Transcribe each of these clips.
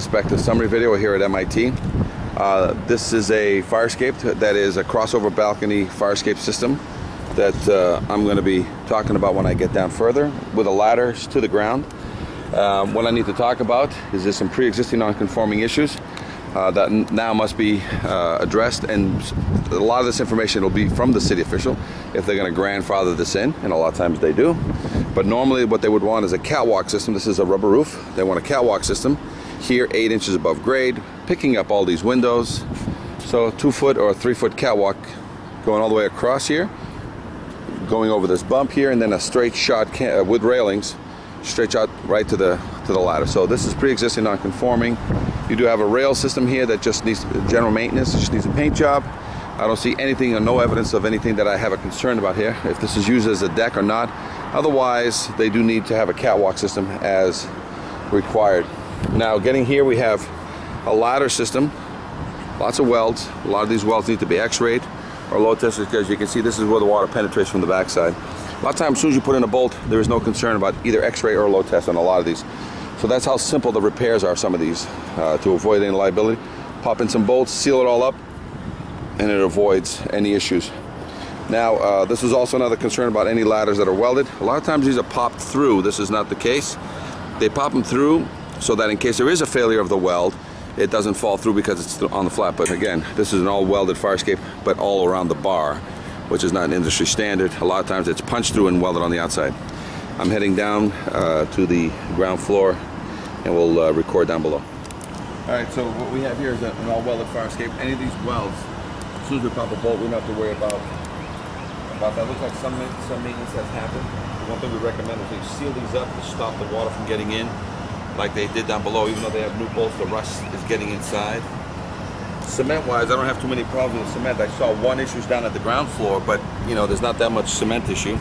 inspect a summary video here at MIT. This is a fire escape that is a crossover balcony fire escape system that I'm going to be talking about when I get down further with the ladders to the ground. What I need to talk about is there's some pre-existing non-conforming issues that now must be addressed, and a lot of this information will be from the city official if they're going to grandfather this in, and a lot of times they do. But normally what they would want is a catwalk system. This is a rubber roof. They want a catwalk system here 8 inches above grade, picking up all these windows. So a 2-foot or a 3-foot catwalk going all the way across here, going over this bump here, and then a straight shot with railings, straight shot right to the ladder. So this is pre-existing non-conforming. You do have a rail system here that just needs general maintenance. It just needs a paint job. I don't see anything or no evidence of anything that I have a concern about here, if this is used as a deck or not. Otherwise, they do need to have a catwalk system as required. Now, getting here, we have a ladder system, lots of welds. A lot of these welds need to be x-rayed or load tested, because you can see this is where the water penetrates from the backside. A lot of times, as soon as you put in a bolt, there is no concern about either x-ray or load test on a lot of these. So that's how simple the repairs are, some of these, to avoid any liability. Pop in some bolts, seal it all up, and it avoids any issues. Now, this is also another concern about any ladders that are welded. A lot of times these are popped through. This is not the case. They pop them through so that in case there is a failure of the weld, it doesn't fall through because it's on the flat. But again, this is an all welded fire escape, but all around the bar, which is not an industry standard. A lot of times it's punched through and welded on the outside. I'm heading down to the ground floor, and we'll record down below. All right, so what we have here is an all welded fire escape. Any of these welds, as soon as we pop a bolt, we don't have to worry about that. Looks like some maintenance has happened. One thing we recommend is they seal these up to stop the water from getting in, like they did down below. Even though they have new bolts, the rust is getting inside. Cement-wise, I don't have too many problems with cement. I saw one issue down at the ground floor, but you know, there's not that much cement issue.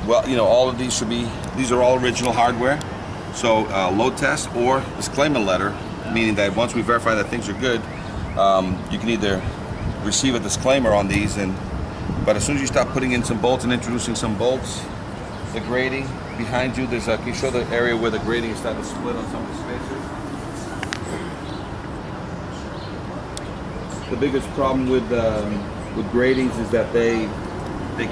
Well, you know, all of these these are all original hardware. So load test or disclaimer letter, meaning that once we verify that things are good, you can either receive a disclaimer on these, but as soon as you start putting in some bolts and introducing some bolts, the grating behind you, can you show the area where the grating is starting to split on some of the spaces? The biggest problem with gratings is that they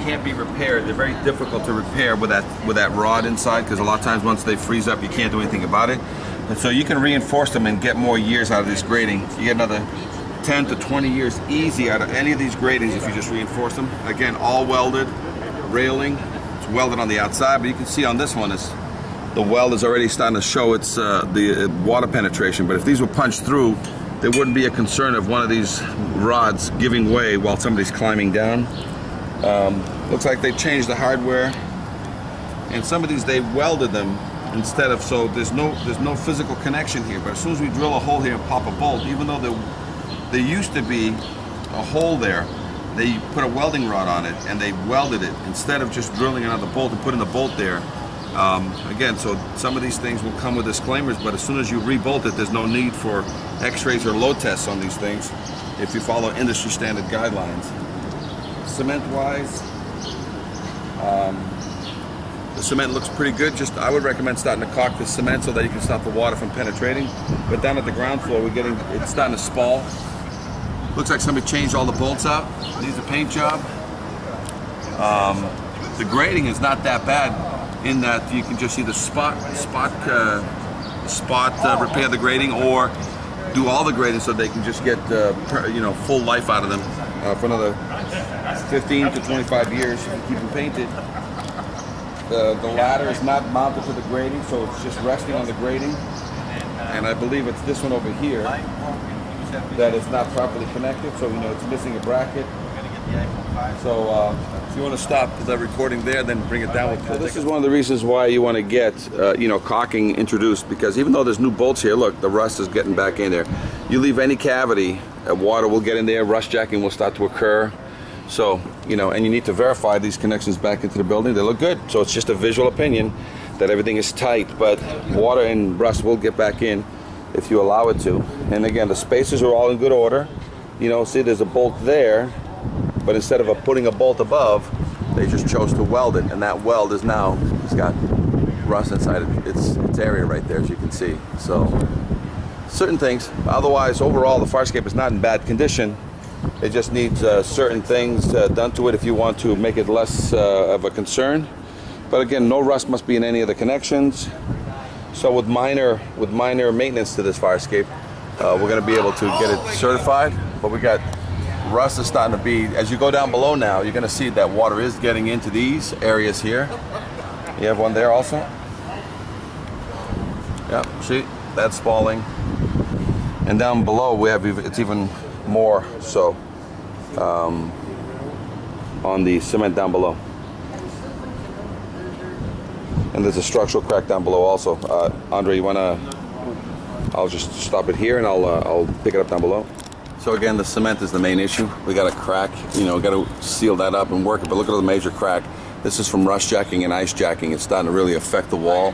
can't be repaired. They're very difficult to repair with that rod inside, because a lot of times once they freeze up, you can't do anything about it. And so you can reinforce them and get more years out of this grating. You get another 10 to 20 years easy out of any of these gratings if you just reinforce them. Again, all welded, railing. It's welded on the outside, but you can see on this one the weld is already starting to show its the water penetration. But if these were punched through, there wouldn't be a concern of one of these rods giving way while somebody's climbing down. Looks like they changed the hardware, and some of these they welded them instead of, so there's no physical connection here. But as soon as we drill a hole here and pop a bolt, even though there used to be a hole there, they put a welding rod on it and they welded it instead of just drilling another bolt and putting the bolt there. Again, so some of these things will come with disclaimers, but as soon as you rebolt it, there's no need for x-rays or load tests on these things if you follow industry standard guidelines. Cement-wise, the cement looks pretty good. I would recommend starting to caulk the cement so that you can stop the water from penetrating. But down at the ground floor, it's starting to spall. Looks like somebody changed all the bolts out. Needs a paint job. The grading is not that bad in that you can just either repair the grading or do all the grading so they can just get full life out of them for another 15 to 25 years if you keep them painted. The ladder is not mounted to the grating, so it's just resting on the grating. And I believe it's this one over here that is not properly connected, so it's missing a bracket. So if you want to stop the recording there, then bring it down. So this is one of the reasons why you want to get caulking introduced, because even though there's new bolts here, look, the rust is getting back in there. You leave any cavity, water will get in there, rust jacking will start to occur. So, and you need to verify these connections back into the building. They look good, so it's just a visual opinion that everything is tight, but water and rust will get back in if you allow it to. And again, the spacers are all in good order. See, there's a bolt there, but instead of putting a bolt above, they just chose to weld it, and that weld is now, it's got rust inside its area right there, as you can see. So certain things. Otherwise, overall, the fire escape is not in bad condition. It just needs certain things done to it if you want to make it less of a concern. But again, no rust must be in any of the connections. So with minor maintenance to this fire escape, we're going to be able to get it certified. But we got rust is starting to be, as you go down below now, you're going to see that water is getting into these areas here. You have one there also. Yeah, see, that's falling. And down below we have, it's even more so on the cement down below. And there's a structural crack down below also. Andre, you wanna? I'll just stop it here and I'll pick it up down below. So again, the cement is the main issue. We got a crack, you know, got to seal that up and work it. But look at the major crack. This is from rust jacking and ice jacking. It's starting to really affect the wall.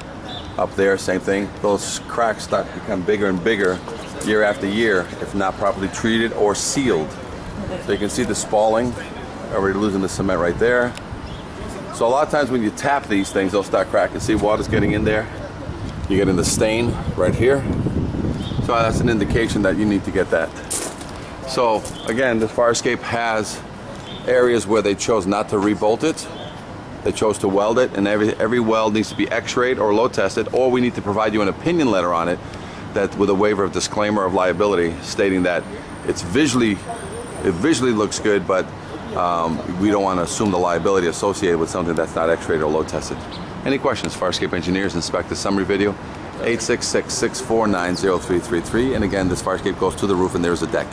Up there, same thing. Those cracks start to become bigger and bigger year after year if not properly treated or sealed. So you can see the spalling. Already losing the cement right there. So a lot of times when you tap these things, they'll start cracking. See, water's getting in there. You get in the stain right here. So that's an indication that you need to get that. So again, the fire escape has areas where they chose not to rebolt it. They chose to weld it, and every weld needs to be x-rayed or load tested, or we need to provide you an opinion letter on it that with a waiver of disclaimer of liability stating that it visually looks good, but we don't want to assume the liability associated with something that's not x-rayed or load tested. Any questions? Fire escape engineers, inspect the summary video, 866-649-0333. And again, this fire escape goes to the roof and there's a deck.